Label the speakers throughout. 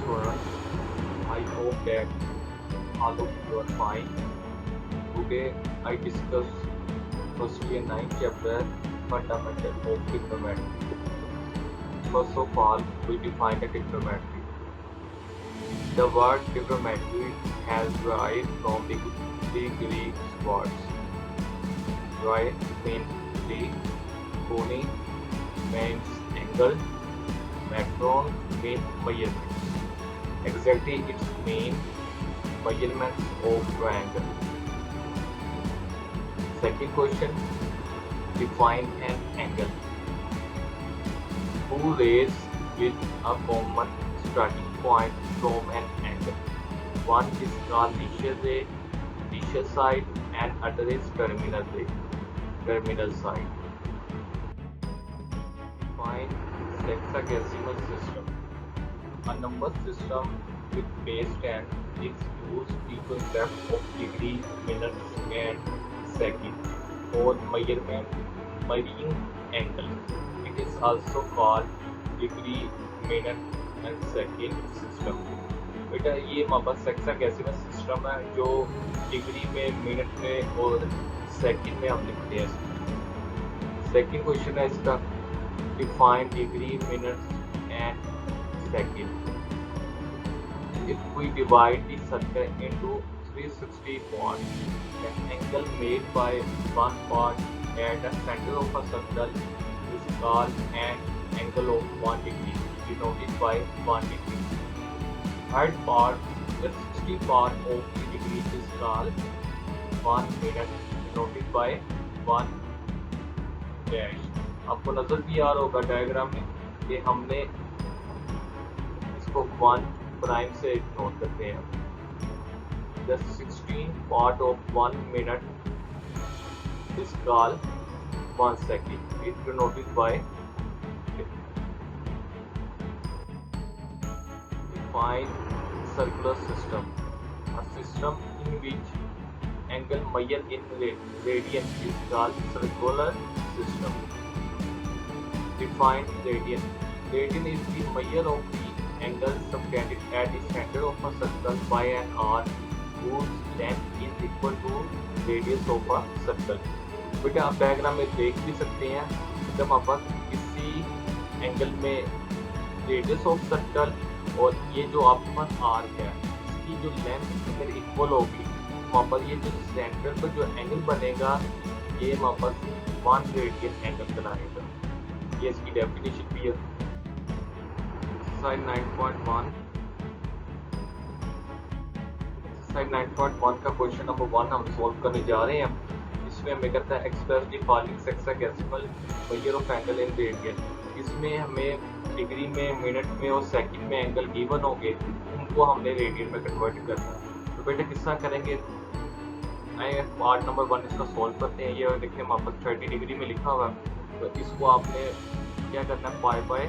Speaker 1: students. I hope that all of you are fine. Today I discuss firstly a ninth chapter fundamental of trigonometry. First of all, we define a trigonometry. The word trigonometry has derived from the three Greek words. Right means three, cone means angle, macron means measurement. Exactly its mean measurements of triangle. Second question, define an angle. Two rays with a common starting point from an angle. One is called initial ray, initial side, and other is terminal ray, terminal side. Define sexagesimal system. A number system with base 10 is used the concept of degree, minutes, and second for measuring angle. It is also called degree, minute, and second system. बेटा ये हमारे पास सेक्सागेसिमल system है जो degree में, minute में और second में हम लिखते हैं। सेकंड क्वेश्चन है इसका, define degree, minutes and second. If we divide the circle into 360 points, the angle made by one part at the center of a circle is called an angle of 1 degree, denoted by 1 degree. Third part, the 60 part of the degree is called 1 minute, denoted by 1 dash. आपको नजर भी आ रहा होगा diagram में कि हमने इसको 1 prime से नोट करते हैं। The 16 part of 1 minute is called 1 second. It denoted by define circular system. A system in which angle measured in radian is called circular system. Define radian. Radian is the measure of the angle subtended at the center of a circle by an arc whose length is equal to radius of a circle. बेटा आप diagram में देख भी सकते हैं जब हमारे पास किसी एंगल में रेडियस ऑफ सर्कल और ये जो आपके पास आर्क है इसकी जो लेंथ अगर इक्वल होगी हमारे पास ये जो सेंटर पर जो एंगल बनेगा ये हमारे पास 1 रेडियन एंगल बनाएगा। ये इसकी डेफिनेशन भी है। एक्सरसाइज 9.1 का क्वेश्चन नंबर 1 हम सॉल्व करने जा रहे हैं। इसमें हमें कहता है express the following sexagesimal measure of angle in radian. इसमें हमें डिग्री में, मिनट में और सेकंड में एंगल गिवन होंगे, उनको हमने रेडियन में कन्वर्ट करना है। तो बेटा किस तरह करेंगे, पार्ट नंबर 1 इसका सॉल्व करते हैं। ये देखिए हमारे पास 30 डिग्री में लिखा हुआ है, तो इसको आपने क्या करना है, पाई बाय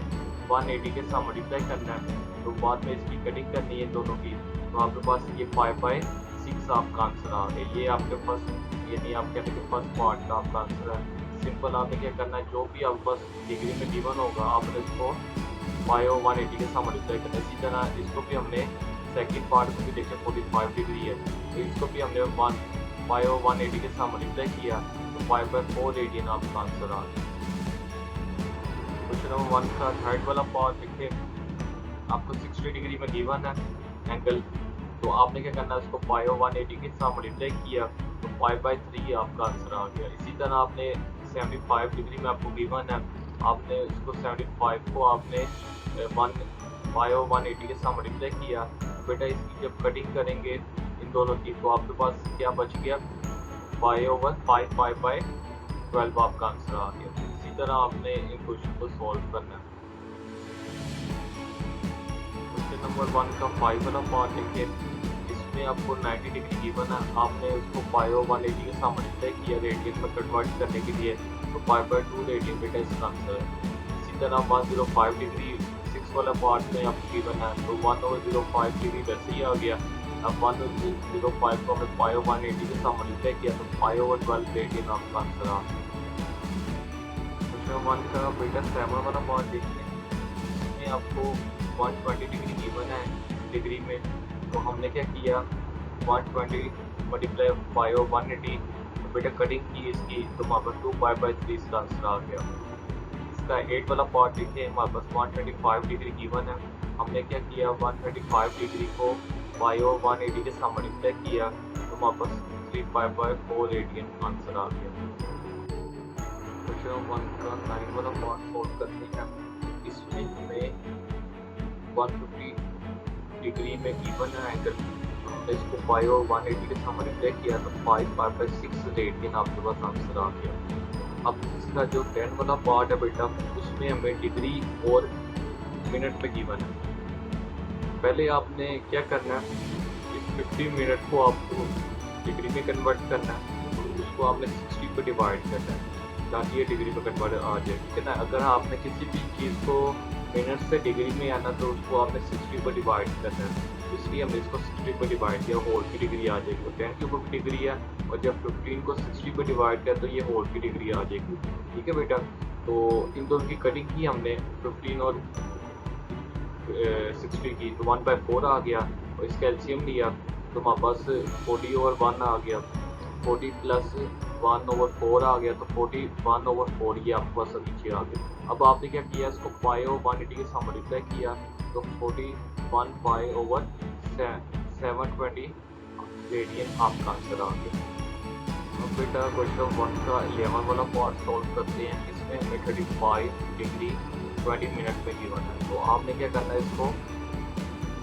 Speaker 1: 180 के साथ मल्टीप्लाई करना है। तो बाद में इसकी कटिंग करनी है दोनों की, तो आपके पास ये 5/6 आपका आंसर आ गया। ये आपके पास ये नहीं, आप कहते हैं फर्स्ट पार्ट का आपका आंसर है। सिंपल आपने क्या करना है, जो भी आपके पास डिग्री में गिवन होगा आपने इसको 5/180 के साथ मल्टीप्लाई करना है। इसी तरह इसको भी हमने सेकेंड पार्ट को भी देखें 45 डिग्री है, तो इसको भी हमने 5/180 के साथ मल्टीप्लाई किया, तो 5/4 रेडियन आपका आंसर आ गया। क्वेश्चन नंबर 1 का थर्ड वाला पार्ट देखिए, आपको 60 डिग्री में गिवन है एंगल, तो आपने क्या करना है, उसको 5/180 के साथ मल्टीप्लाई किया, तो 5/3 आपका आंसर आ गया। इसी तरह आपने 75 डिग्री में आपको गिवन है, आपने उसको 75 को आपने 5/180 के साथ मल्टीप्लाई किया। बेटा इसकी जब कटिंग करेंगे इन दोनों की, तो आपके पास क्या बच गया, 5/12 आपका आंसर आ गया। इसी तरह आपने इन क्वेश्चन को सॉल्व करना है। क्वेश्चन नंबर 1 का 5 वाला पार्ट देखिए, इसमें आपको 90 डिग्री गिवन है, आपने उसको 5/180 के साथ मल्टीप्लाई किया रेडियन में कन्वर्ट करने के लिए, तो 5/2 रेडियन बेटा इसका आंसर है। इसी तरह 105 डिग्री 6 वाला पार्ट में आपको गिवन है, तो 1/05 डिग्री वैसे ही आ गया। अब 1/05 को हमने 5/180 के साथ मल्टीप्लाई किया, तो 5/12 रेडियन आपका आंसर आ गया। क्वेश्चन 1 का बेटा 7 वाला पार्ट देखिए, इसमें आपको 120 डिग्री गिवन है डिग्री में, तो हमने क्या किया 120 मल्टीप्लाई 5 और 180, तो बेटा कटिंग की इसकी, तो हमारे पास 2 पाई/3 इसका आंसर आ गया। इसका 8 वाला पार्ट लिखे, हमारे पास 125 डिग्री गिवन है, हमने क्या किया 125 डिग्री को पाई और 180 के साथ मल्टीप्लाई किया, तो हमारे पास 3 पाई/4 रेडियन आंसर आ गया। क्वेश्चन 1 का 9 वाला पार्ट सोल्व करते हैं। इसमें हमें 150 डिग्री में गिवन है एंगल, हमने इसको पाई और 180 के साथ मल्टीप्लाई किया, तो 5 पाई/6 रेडियन आपके पास आंसर आ गया। अब इसका जो 10 वाला पार्ट है बेटा, उसमें हमें डिग्री और मिनट में गिवन है। पहले आपने क्या करना है, इस 50 मिनट को आपको डिग्री में कन्वर्ट करना है, तो उसको आपने 60 पे डिवाइड करना है ताकि ये डिग्री में कन्वर्ट आ जाए, ठीक है ना। अगर आपने किसी भी चीज़ को मिनट से डिग्री में आना, तो उसको आपने 60 पे डिवाइड करना है, इसलिए हमने इसको 60 पे डिवाइड किया, होल की डिग्री आ जाएगी। 10 के ऊपर भी डिग्री है, और जब 15 को 60 पे डिवाइड किया तो ये होल की डिग्री आ जाएगी, ठीक है बेटा। तो इन दोनों की कटिंग की हमने 15 और 60 की, तो 1/4 आ गया, और इसका एलसीएम लिया, तो हमारे पास 40/1 आ गया, 40 प्लस 1/4 आ गया, तो 41/4 ये आपके पास नीचे आ गया। अब आपने क्या किया, इसको पाई और 180 के साथ मल्टीप्लाई किया, तो 41 पाई/720 रेडियन आपका आंसर आ गया। अब बेटा क्वेश्चन 1 का 11 वाला पार्ट सॉल्व करते हैं। इसमें हमें 35 डिग्री 20 मिनट में गिवन है, तो आपने क्या करना है, इसको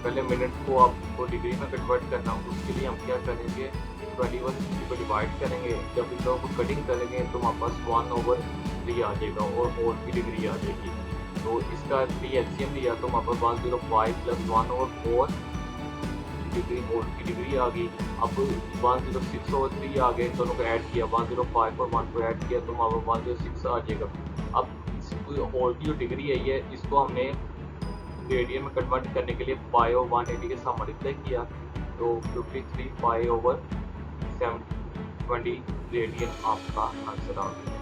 Speaker 1: पहले मिनट को आपको डिग्री में कन्वर्ट करना, उसके लिए हम क्या करेंगे 21 को डिवाइड करेंगे, जब इन लोगों को कटिंग करेंगे तो हमारे पास 1/3 आ जाएगा और होल की डिग्री आ जाएगी। तो इसका 3 एलसीएम लिया, तो हमारे पास 105 प्लस 1/4 डिग्री होल की डिग्री आ गई। अब 106/3 आ गए, दोनों को ऐड किया, 105 और 1 को ऐड किया, तो हमारे पास 106 आ जाएगा। अब होल की जो डिग्री है ये, इसको हमने रेडियन में कन्वर्ट करने के लिए पाई और 180 के साथ मल्टीप्लाई किया, तो 53 पाई/720 रेडियन आपका आंसर आ गया।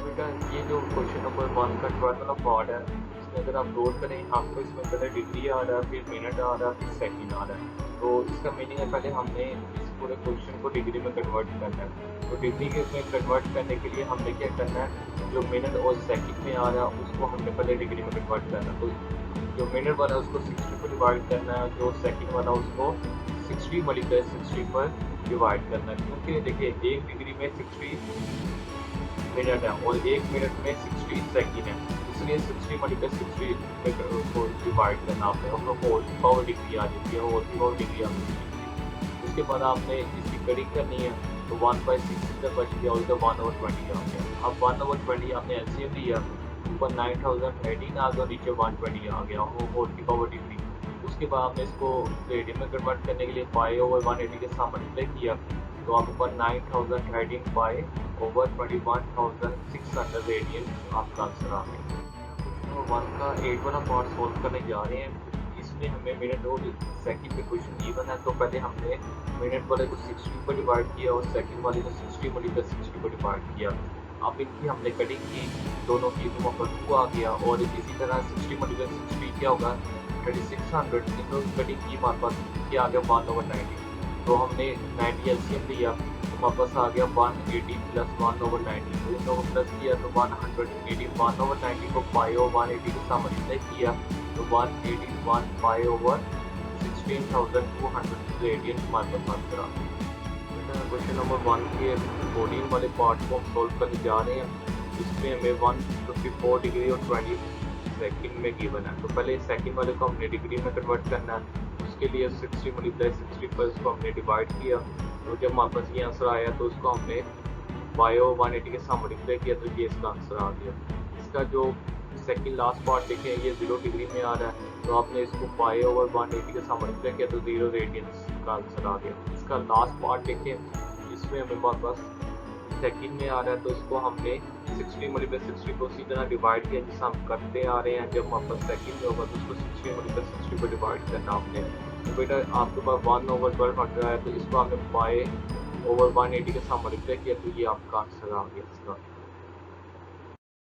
Speaker 1: बेटा ये जो क्वेश्चन नंबर 1 का 12 वाला पार्ट है, इसमें अगर आप नोट करें, आपको इसमें पहले डिग्री आ रहा है, फिर मिनट आ रहा है, फिर सेकंड आ रहा है। तो इसका मीनिंग है पहले हमने इस पूरे क्वेश्चन को डिग्री में कन्वर्ट करना है। तो डिग्री में कन्वर्ट करने के लिए हमने क्या करना है, जो मिनट और सेकंड में आ रहा है उसको हमने पहले डिग्री में कन्वर्ट करना है। तो जो मिनट वाला है उसको 60 पर डिवाइड करना है, जो सेकंड वाला उसको 60 मल्टीप्लाई 60 पर डिवाइड करना है, क्योंकि देखिए 1 डिग्री में 60 मिनट है और 1 मिनट में 60 सेकंड है, इसलिए 60 मल्टीप्लाई 60 को डिवाइड करना आपने, और होल की पावर डिग्री आ जाती है, होल की पावर डिग्री आ जाती है। उसके बाद आपने इसकी कटिंग करनी है, तो 1/6 से बच गया, और इधर 1/20 आ गया। अब 1/20 आपने एलसीएम लिया, ऊपर 9018 आ गया, नीचे 120 आ गया, वो होल की पावर डिग्री। उसके बाद आपने इसको रेडियन में कन्वर्ट करने के लिए पाई और 180 के साथ मल्टीप्लाई किया, तो आपके पास 9013 पाई और 21,600 रेडियन आपका आंसर आ गया। क्वेश्चन 1 का 8 वाला पार्ट सोल्व करने जा रहे हैं। इसमें हमें मिनट और सेकंड पे क्वेश्चन गिवन है, तो पहले हमने मिनट वाले को 60 पर डिवाइड किया और सेकंड वाले को 60 मल्टीप्लाई 60 पर डिवाइड किया। अब इनकी हमने कटिंग की, दोनों की, तो वहाँ पर 2 आ गया, और इसी तरह 60 मल्टीप्लाई 60 क्या होगा 3600, इन दोनों की कटिंग की, हमारे पास क्या आ गया 1/90, तो हमने 90 एलसीएम लिया, तो हमारे पास आ गया 180 प्लस 1/90, तो इन दोनों को प्लस किया तो 180, 1/90 को पाई और 180 के साथ मल्टीप्लाई किया, तो 181 पाई ओवर 16,200 रेडियन हमारे पास आंसर आ गया। क्वेश्चन नंबर 1 के 14 वाले पार्ट को हम सोल्व करने जा रहे हैं। इसमें हमें 154 डिग्री और 20 सेकंड में गिवन है, तो पहले सेकंड वाले को हमने डिग्री में कन्वर्ट करना है, उसके लिए 60 मल्टीप्लाई 60 पर इसको हमने डिवाइड किया, तो जब हमारे पास ये आंसर आया तो उसको हमने पाई और 180 के साथ मल्टीप्लाई किया, तो ये इसका आंसर आ गया। इसका जो सेकंड लास्ट पार्ट देखें, ये 0 डिग्री में आ रहा है, तो आपने इसको पाई ओवर 180 के साथ मल्टीप्लाई किया, तो 0 रेडियंस का आंसर आ गया। इसका लास्ट पार्ट देखें, इसमें हमें पास सेकंड में आ रहा है, तो इसको हमने 60 मल्टीप्लाई 60 को उसी तरह डिवाइड किया जैसा हम करते आ रहे हैं। जब हमारे पास सेकंड में होगा तो उसको 60 मल्टीप्लाई 60 को डिवाइड करना आपने, तो बेटा आपके पास 1/12 आया, तो इसको आपने पाई ओवर 180 के साथ मल्टीप्लाई किया, तो ये आपका आंसर आ गया इसका।